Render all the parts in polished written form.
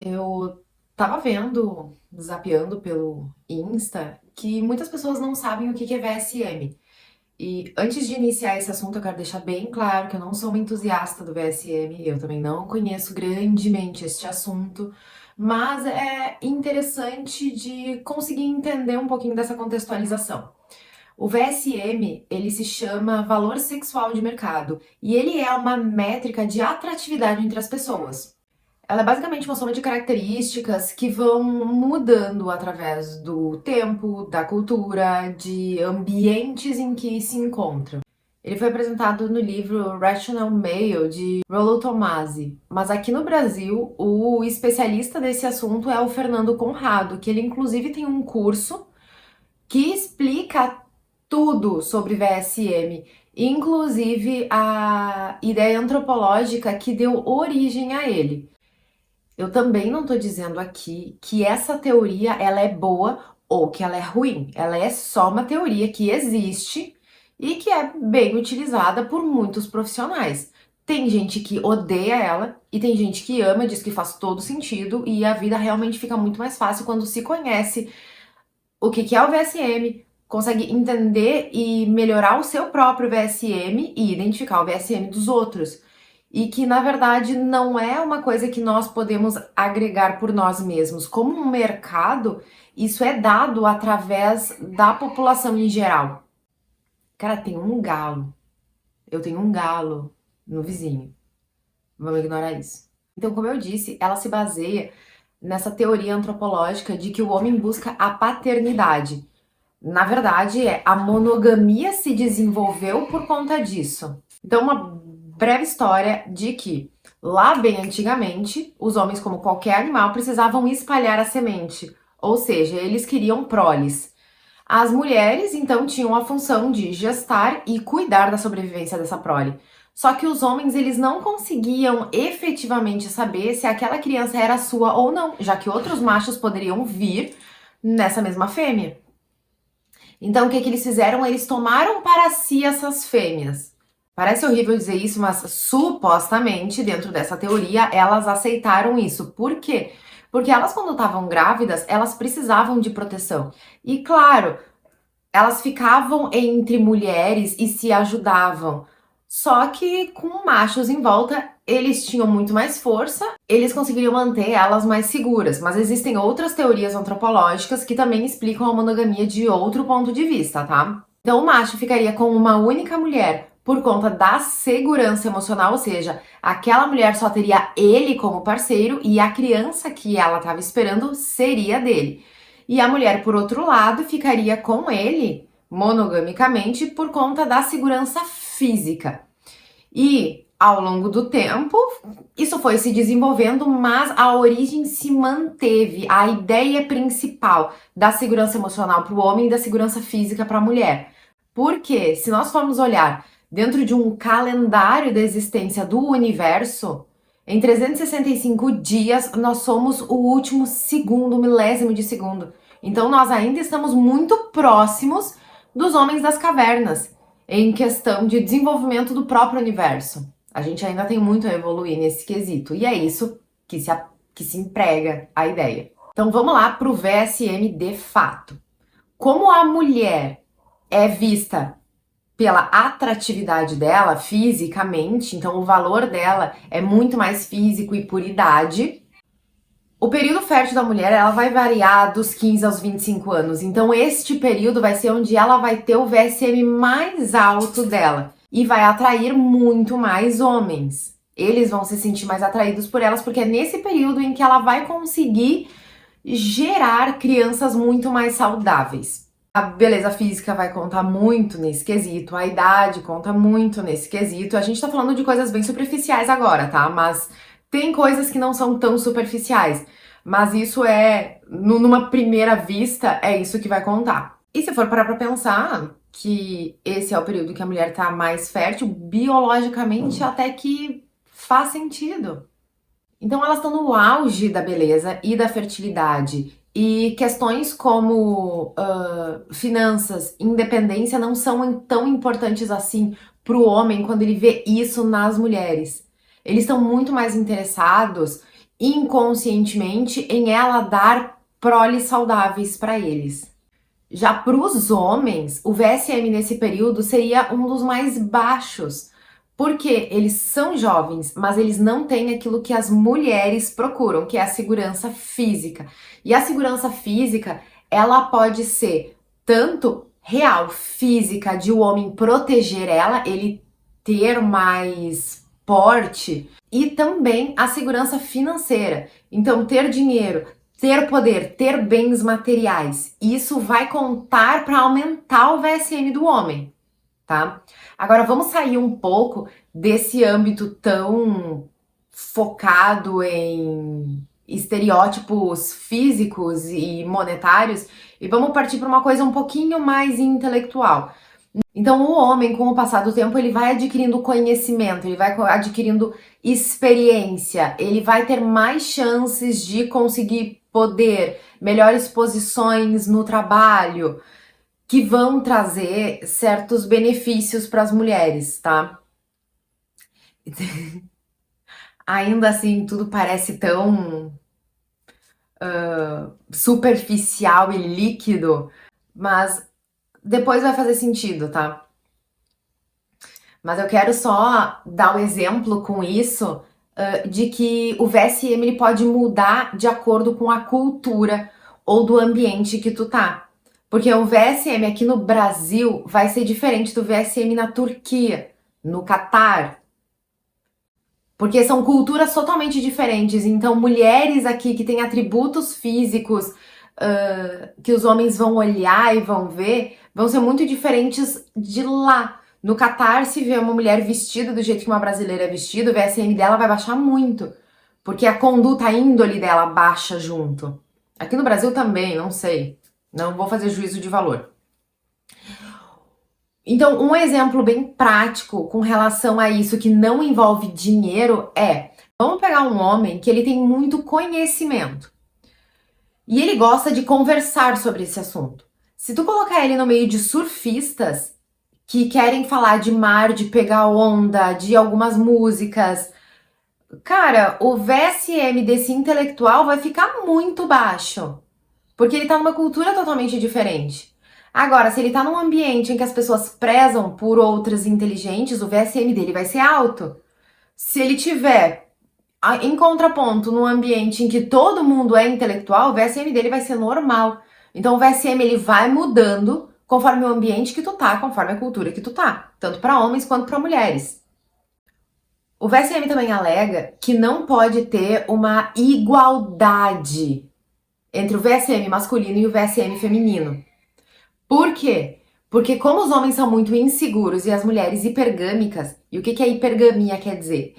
Eu tava vendo, zapeando pelo Insta, que muitas pessoas não sabem o que que é VSM. E antes de iniciar esse assunto, eu quero deixar bem claro que eu não sou uma entusiasta do VSM, eu também não conheço grandemente este assunto, mas é interessante de conseguir entender um pouquinho dessa contextualização. O VSM, ele se chama valor sexual de mercado, e ele é uma métrica de atratividade entre as pessoas. Ela é basicamente uma soma de características que vão mudando através do tempo, da cultura, de ambientes em que se encontram. Ele foi apresentado no livro Rational Male, de Rollo Tomasi. Mas aqui no Brasil, o especialista desse assunto é o Fernando Conrado, que ele inclusive tem um curso que explica tudo sobre VSM, inclusive a ideia antropológica que deu origem a ele. Eu também não tô dizendo aqui que essa teoria ela é boa ou que ela é ruim. Ela é só uma teoria que existe e que é bem utilizada por muitos profissionais. Tem gente que odeia ela e tem gente que ama, diz que faz todo sentido e a vida realmente fica muito mais fácil quando se conhece o que que é o VSM, consegue entender e melhorar o seu próprio VSM e identificar o VSM dos outros. E que, na verdade, não é uma coisa que nós podemos agregar por nós mesmos. Como um mercado, isso é dado através da população em geral. Cara, tem um galo. Eu tenho um galo no vizinho. Vamos ignorar isso. Então, como eu disse, ela se baseia nessa teoria antropológica de que o homem busca a paternidade. Na verdade, a monogamia se desenvolveu por conta disso. Então, uma breve história de que, lá bem antigamente, os homens, como qualquer animal, precisavam espalhar a semente, ou seja, eles queriam proles. As mulheres, então, tinham a função de gestar e cuidar da sobrevivência dessa prole. Só que os homens, eles não conseguiam efetivamente saber se aquela criança era sua ou não, já que outros machos poderiam vir nessa mesma fêmea. Então, o que que eles fizeram? Eles tomaram para si essas fêmeas. Parece horrível dizer isso, mas supostamente, dentro dessa teoria, elas aceitaram isso. Por quê? Porque elas, quando estavam grávidas, elas precisavam de proteção. E claro, elas ficavam entre mulheres e se ajudavam. Só que com machos em volta, eles tinham muito mais força, eles conseguiriam manter elas mais seguras. Mas existem outras teorias antropológicas que também explicam a monogamia de outro ponto de vista, tá? Então o macho ficaria com uma única mulher por conta da segurança emocional, ou seja, aquela mulher só teria ele como parceiro e a criança que ela estava esperando seria dele. E a mulher, por outro lado, ficaria com ele monogamicamente por conta da segurança física. E ao longo do tempo, isso foi se desenvolvendo, mas a origem se manteve. A ideia principal da segurança emocional para o homem e da segurança física para a mulher. Porque, se nós formos olhar dentro de um calendário da existência do universo, em 365 dias, nós somos o último segundo, o milésimo de segundo. Então, nós ainda estamos muito próximos dos homens das cavernas, em questão de desenvolvimento do próprio universo. A gente ainda tem muito a evoluir nesse quesito, e é isso que se emprega a ideia. Então, vamos lá para o VSM de fato. Como a mulher é vista pela atratividade dela fisicamente, então o valor dela é muito mais físico e por idade. O período fértil da mulher, ela vai variar dos 15 aos 25 anos. Então este período vai ser onde ela vai ter o VSM mais alto dela e vai atrair muito mais homens. Eles vão se sentir mais atraídos por elas porque é nesse período em que ela vai conseguir gerar crianças muito mais saudáveis. A beleza física vai contar muito nesse quesito, a idade conta muito nesse quesito. A gente tá falando de coisas bem superficiais agora, tá? Mas tem coisas que não são tão superficiais. Mas isso numa primeira vista, é isso que vai contar. E se for parar pra pensar que esse é o período que a mulher tá mais fértil, biologicamente até que faz sentido. Então elas estão no auge da beleza e da fertilidade. E questões como finanças, independência não são tão importantes assim para o homem quando ele vê isso nas mulheres. Eles estão muito mais interessados inconscientemente em ela dar proles saudáveis para eles. Já para os homens, o VSM nesse período seria um dos mais baixos, porque eles são jovens, mas eles não têm aquilo que as mulheres procuram, que é a segurança física. E a segurança física, ela pode ser tanto real, física, de o homem proteger ela, ele ter mais porte, e também a segurança financeira. Então, ter dinheiro, ter poder, ter bens materiais, isso vai contar para aumentar o VSM do homem, tá? Agora vamos sair um pouco desse âmbito tão focado em estereótipos físicos e monetários e vamos partir para uma coisa um pouquinho mais intelectual. Então, o homem, com o passar do tempo, ele vai adquirindo conhecimento, ele vai adquirindo experiência, ele vai ter mais chances de conseguir poder, melhores posições no trabalho, que vão trazer certos benefícios para as mulheres, tá? Ainda assim, tudo parece tão superficial e líquido, mas depois vai fazer sentido, tá? Mas eu quero só dar o exemplo com isso de que o VSM ele pode mudar de acordo com a cultura ou do ambiente que tu tá. Porque o VSM aqui no Brasil vai ser diferente do VSM na Turquia, no Catar. Porque são culturas totalmente diferentes. Então, mulheres aqui que têm atributos físicos que os homens vão olhar e vão ver, vão ser muito diferentes de lá. No Catar, se vê uma mulher vestida do jeito que uma brasileira é vestida, o VSM dela vai baixar muito. Porque a conduta, a índole dela baixa junto. Aqui no Brasil também, não sei. Não vou fazer juízo de valor. Então, um exemplo bem prático com relação a isso que não envolve dinheiro é: vamos pegar um homem que ele tem muito conhecimento e ele gosta de conversar sobre esse assunto. Se tu colocar ele no meio de surfistas que querem falar de mar, de pegar onda, de algumas músicas, cara, o VSM desse intelectual vai ficar muito baixo, porque ele tá numa cultura totalmente diferente. Agora, se ele tá num ambiente em que as pessoas prezam por outras inteligentes, o VSM dele vai ser alto. Se ele tiver em contraponto num ambiente em que todo mundo é intelectual, o VSM dele vai ser normal. Então o VSM ele vai mudando conforme o ambiente que tu tá, conforme a cultura que tu tá, tanto para homens quanto para mulheres. O VSM também alega que não pode ter uma igualdade entre o VSM masculino e o VSM feminino. Por quê? Porque como os homens são muito inseguros e as mulheres hipergâmicas, e o que a hipergamia quer dizer?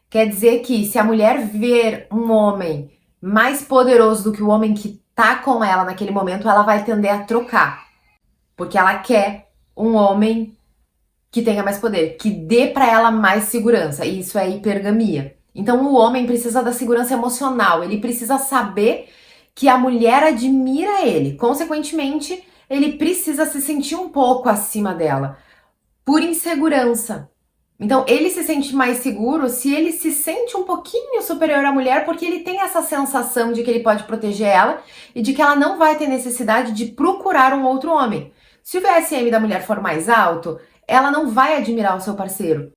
Quer dizer que se a mulher ver um homem mais poderoso do que o homem que tá com ela naquele momento, ela vai tender a trocar. Porque ela quer um homem que tenha mais poder, que dê pra ela mais segurança. E isso é hipergamia. Então o homem precisa da segurança emocional, ele precisa saber que a mulher admira ele. Consequentemente, ele precisa se sentir um pouco acima dela, por insegurança. Então, ele se sente mais seguro se ele se sente um pouquinho superior à mulher, porque ele tem essa sensação de que ele pode proteger ela e de que ela não vai ter necessidade de procurar um outro homem. Se o VSM da mulher for mais alto, ela não vai admirar o seu parceiro.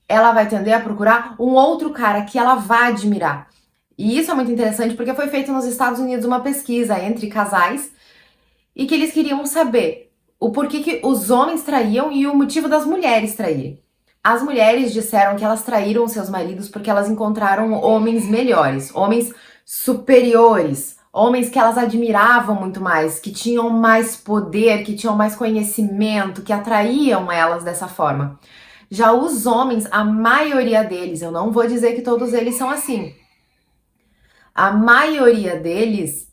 Ela vai tender a procurar um outro cara que ela vai admirar. E isso é muito interessante porque foi feito nos Estados Unidos uma pesquisa entre casais e que eles queriam saber o porquê que os homens traíam e o motivo das mulheres traírem. As mulheres disseram que elas traíram seus maridos porque elas encontraram homens melhores, homens superiores, homens que elas admiravam muito mais, que tinham mais poder, que tinham mais conhecimento, que atraíam elas dessa forma. Já os homens, a maioria deles, eu não vou dizer que todos eles são assim, a maioria deles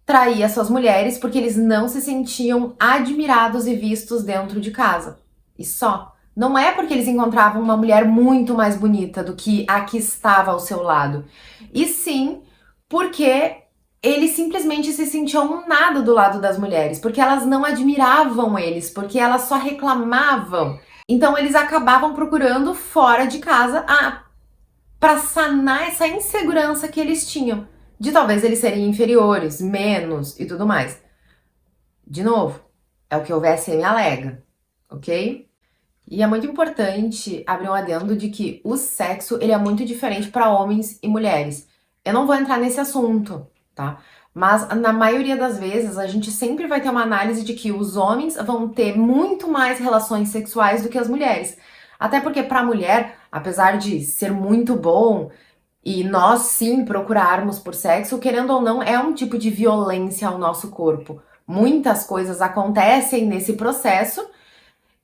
traía suas mulheres porque eles não se sentiam admirados e vistos dentro de casa. E só. Não é porque eles encontravam uma mulher muito mais bonita do que a que estava ao seu lado. E sim porque eles simplesmente se sentiam um nada do lado das mulheres, porque elas não admiravam eles, porque elas só reclamavam. Então eles acabavam procurando fora de casa para sanar essa insegurança que eles tinham, de talvez eles serem inferiores, menos e tudo mais. De novo, é o que o VSM alega, ok? E é muito importante abrir um adendo de que o sexo ele é muito diferente para homens e mulheres. Eu não vou entrar nesse assunto, tá? Mas na maioria das vezes a gente sempre vai ter uma análise de que os homens vão ter muito mais relações sexuais do que as mulheres. Até porque para a mulher, apesar de ser muito bom e nós sim procurarmos por sexo, querendo ou não, é um tipo de violência ao nosso corpo. Muitas coisas acontecem nesse processo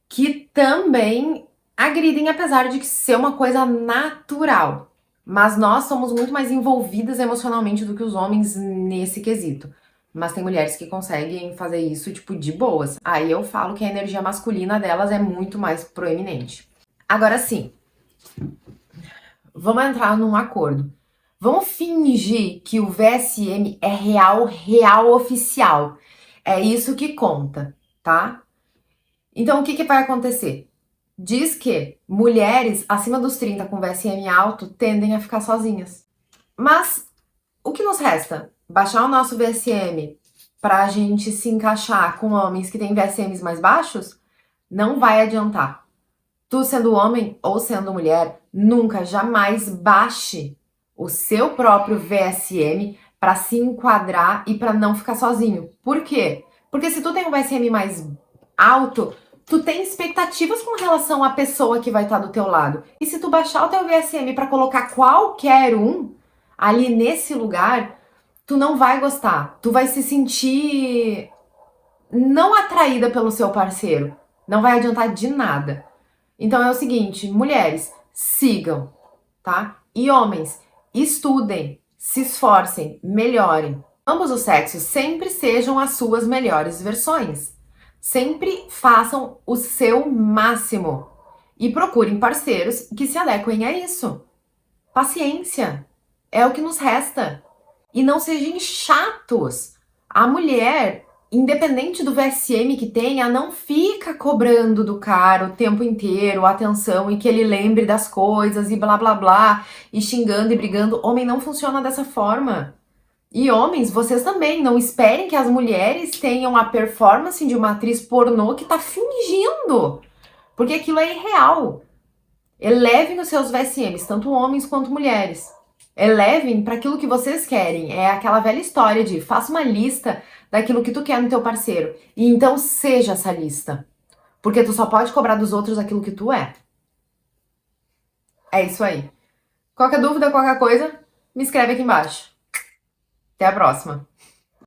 que também agridem, apesar de ser uma coisa natural. Mas nós somos muito mais envolvidas emocionalmente do que os homens nesse quesito. Mas tem mulheres que conseguem fazer isso, tipo, de boas. Aí eu falo que a energia masculina delas é muito mais proeminente. Agora sim, vamos entrar num acordo. Vamos fingir que o VSM é real, real oficial. É isso que conta, tá? Então o que vai acontecer? Diz que mulheres acima dos 30 com VSM alto tendem a ficar sozinhas. Mas o que nos resta? Baixar o nosso VSM pra gente se encaixar com homens que têm VSMs mais baixos? Não vai adiantar. Tu sendo homem ou sendo mulher, nunca, jamais baixe o seu próprio VSM para se enquadrar e para não ficar sozinho. Por quê? Porque se tu tem um VSM mais alto, tu tem expectativas com relação à pessoa que vai estar do teu lado. E se tu baixar o teu VSM para colocar qualquer um ali nesse lugar, tu não vai gostar. Tu vai se sentir não atraída pelo seu parceiro. Não vai adiantar de nada. Então é o seguinte, mulheres, sigam, tá? E homens, estudem, se esforcem, melhorem. Ambos os sexos sempre sejam as suas melhores versões. Sempre façam o seu máximo e procurem parceiros que se adequem a isso. Paciência é o que nos resta. E não sejam chatos. A mulher, independente do VSM que tenha, não fica cobrando do cara o tempo inteiro atenção e que ele lembre das coisas e blá blá blá, e xingando e brigando. Homem não funciona dessa forma. E homens, vocês também, não esperem que as mulheres tenham a performance de uma atriz pornô que tá fingindo, porque aquilo é irreal. Elevem os seus VSMs, tanto homens quanto mulheres. Elevem para aquilo que vocês querem. É aquela velha história de faça uma lista daquilo que tu quer no teu parceiro. E então seja essa lista. Porque tu só pode cobrar dos outros aquilo que tu é. É isso aí. Qualquer dúvida, qualquer coisa, me escreve aqui embaixo. Até a próxima.